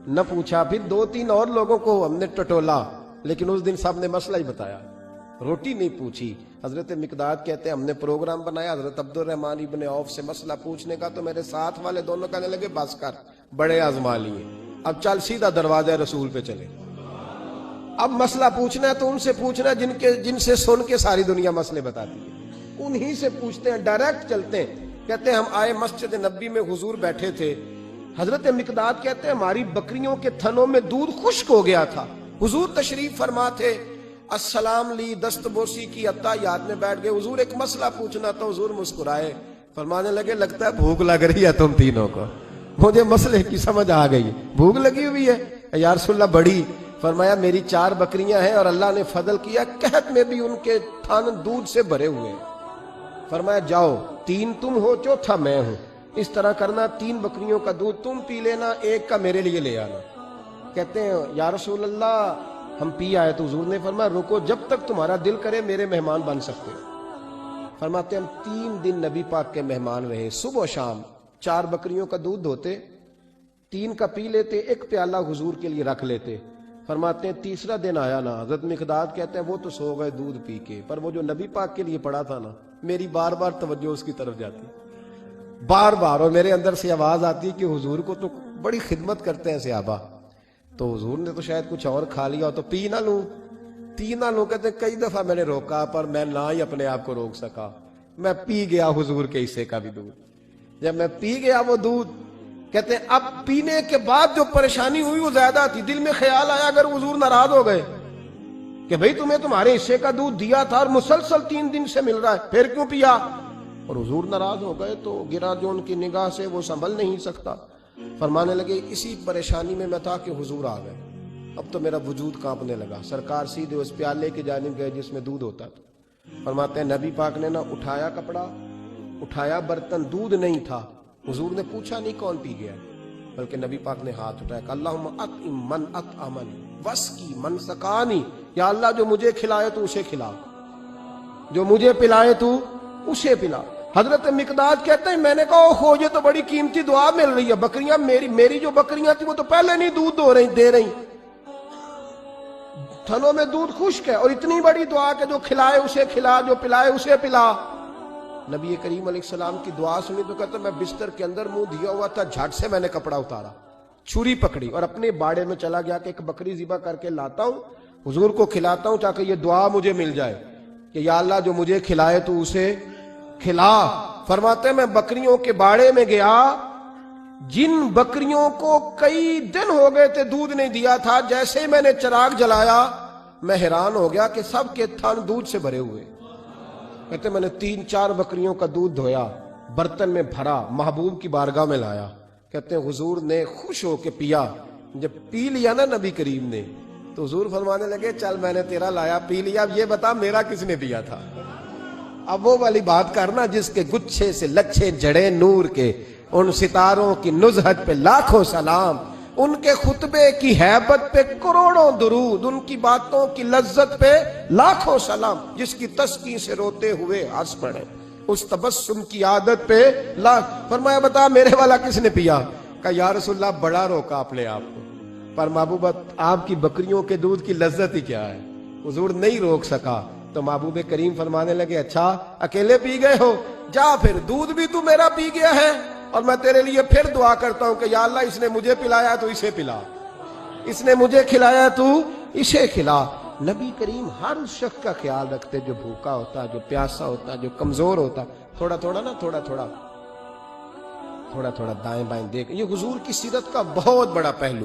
نہ پوچھا. پھر 2-3 اور لوگوں کو ہم نے ٹٹولا, لیکن اس دن سب نے مسئلہ ہی بتایا, روٹی نہیں پوچھی. حضرت مقداد کہتے ہیں ہم نے پروگرام بنایا حضرت عبد الرحمن ابن عوف سے مسئلہ پوچھنے کا, تو میرے ساتھ والے دونوں کہنے لگے بس کر, بڑے آزما لیے, اب چل سیدھا دروازہ رسول پہ چلے. اب مسئلہ پوچھنا ہے تو ان سے پوچھنا ہے جن سے سن کے ساری دنیا مسئلے بتاتی ہے, انہی سے پوچھتے ہیں, ڈائریکٹ چلتے ہیں. کہتے ہیں ہم آئے مسجد نبی میں, حضور بیٹھے تھے. حضرت مقداد کہتے ہیں ہماری بکریوں کے تھنوں میں دودھ خشک ہو گیا تھا, حضور تشریف فرما تھے, السلام لی, دست بوسی کی, اتحیات میں بیٹھ گئے. حضور ایک مسئلہ پوچھنا تھا. حضور مسکرائے, فرمانے لگے لگتا ہے بھوک لگ رہی ہے تم تینوں کو, مجھے مسئلے کی سمجھ آ گئی, بھوک لگی ہوئی ہے. یا رسول اللہ بڑی. فرمایا میری 4 بکریاں ہیں اور اللہ نے فضل کیا قحط میں بھی ان کے تھن دودھ سے بھرے ہوئے ہیں. فرمایا جاؤ, 3 تم ہو, چوتھا میں ہوں, اس طرح کرنا, 3 بکریوں کا دودھ تم پی لینا, 1 کا میرے لیے لے آنا. کہتے ہیں یا رسول اللہ ہم پی آئے. تو حضور نے فرمایا رکو, جب تک تمہارا دل کرے میرے مہمان بن سکتے. فرماتے ہم 3 دن نبی پاک کے مہمان رہے, صبح و شام 4 بکریوں کا دودھ دھوتے, 3 کا پی لیتے, 1 پیالہ حضور کے لیے رکھ لیتے. فرماتے ہیں تیسرا دن آیا نا, حضرت مقداد کہتے ہیں وہ تو سو گئے دودھ پی کے, پر وہ جو نبی پاک کے لیے پڑا تھا نا, میری بار بار توجہ اس کی طرف جاتی, بار بار, اور میرے اندر سے آواز آتی کہ حضور کو تو بڑی خدمت کرتے ہیں صحابہ, تو حضور نے تو شاید کچھ اور کھا لیا ہو تو پی نہ لوں, نہ لوں. کہتے ہیں کئی دفعہ میں نے روکا پر میں نہ ہی اپنے آپ کو روک سکا, میں پی گیا حضور کے حصے کا بھی دودھ. جب میں پی گیا وہ دودھ, کہتے ہیں اب پینے کے بعد جو پریشانی ہوئی وہ زیادہ تھی. دل میں خیال آیا اگر حضور ناراض ہو گئے کہ بھئی تمہیں تمہارے حصے کا دودھ دیا تھا اور مسلسل 3 دن سے مل رہا ہے, پھر کیوں پیا, اور حضور ناراض ہو گئے تو گرا جو ان کی نگاہ سے وہ سنبھل نہیں سکتا. فرمانے لگے اسی پریشانی میں تھا کہ حضور آ گئے, اب تو میرا وجود کانپنے لگا. سرکار سیدھے اس پیالے کی جانب گئے جس میں دودھ ہوتا تھا. فرماتے ہیں نبی پاک نے نہ اٹھایا کپڑا, اٹھایا برتن, دودھ نہیں تھا. حضور نے پوچھا نہیں کون پی گیا, بلکہ نبی پاک نے ہاتھ اٹھایا کہ اللہم اطعم من اطعمنی واسقی من سقانی, یا اللہ جو مجھے کھلائے تو اسے کھلا, جو مجھے پلائے تو اسے پلا. حضرت مقداد کہتے ہیں میں نے کہا اوہ یہ تو بڑی قیمتی دعا مل رہی ہے, بکریاں میری جو بکریاں تھی وہ تو پہلے نہیں دودھ دے رہی, تھنوں میں دودھ خشک ہے, اور اتنی بڑی دعا کہ جو کھلائے اسے کھلا, جو پلائے اسے پلا. نبی کریم علیہ السلام کی دعا سنی تو کہتا میں بستر کے اندر منہ دیا ہوا تھا, جھٹ سے میں نے کپڑا اتارا, چھری پکڑی اور اپنے باڑے میں چلا گیا کہ ایک بکری ذبح کر کے لاتا ہوں, حضور کو کھلاتا ہوں تاکہ یہ دعا مجھے مل جائے کہ یا اللہ جو مجھے کھلائے تو اسے کھلا. فرماتے ہیں میں بکریوں کے باڑے میں گیا, جن بکریوں کو کئی دن ہو گئے تھے دودھ نہیں دیا تھا, جیسے ہی میں نے چراغ جلایا میں حیران ہو گیا کہ سب کے تھن دودھ سے بھرے ہوئے. کہتے میں نے 3-4 بکریوں کا دودھ دھویا, برتن میں بھرا, محبوب کی بارگاہ میں لایا. کہتے ہیں حضور نے خوش ہو کے پیا. جب پی لیا نا نبی کریم نے, تو حضور فرمانے لگے چل میں نے تیرا لایا پی لیا, اب یہ بتا میرا کس نے پیا تھا. اب وہ والی بات کرنا جس کے گچھے سے لچھے جڑے نور کے, ان ستاروں کی نزہت پہ لاکھوں سلام, ان کے خطبے کی ہیبت پہ کروڑوں درود, ان کی باتوں کی لذت پہ لاکھوں سلام, جس کی تسکین سے روتے ہوئے ہنس پڑے, اس تبسم کی عادت پہ لاکھ. فرمایا بتا میرے والا کس نے پیا؟ کہا یا رسول اللہ بڑا روکا اپنے آپ کو, پر محبوب آپ کی بکریوں کے دودھ کی لذت ہی کیا ہے, حضور نہیں روک سکا. تو محبوب کریم فرمانے لگے اچھا اکیلے پی گئے ہو, جا پھر دودھ بھی تو میرا پی گیا ہے, اور میں تیرے لیے پھر دعا کرتا ہوں کہ یا اللہ اس نے مجھے پلایا تو اسے پلا, اس نے مجھے کھلایا تو اسے کھلا. نبی کریم ہر اس شخص کا خیال رکھتے جو بھوکا ہوتا, جو پیاسا ہوتا, جو کمزور ہوتا. تھوڑا تھوڑا دائیں بائیں دیکھ, یہ حضور کی سیرت کا بہت بڑا پہلو.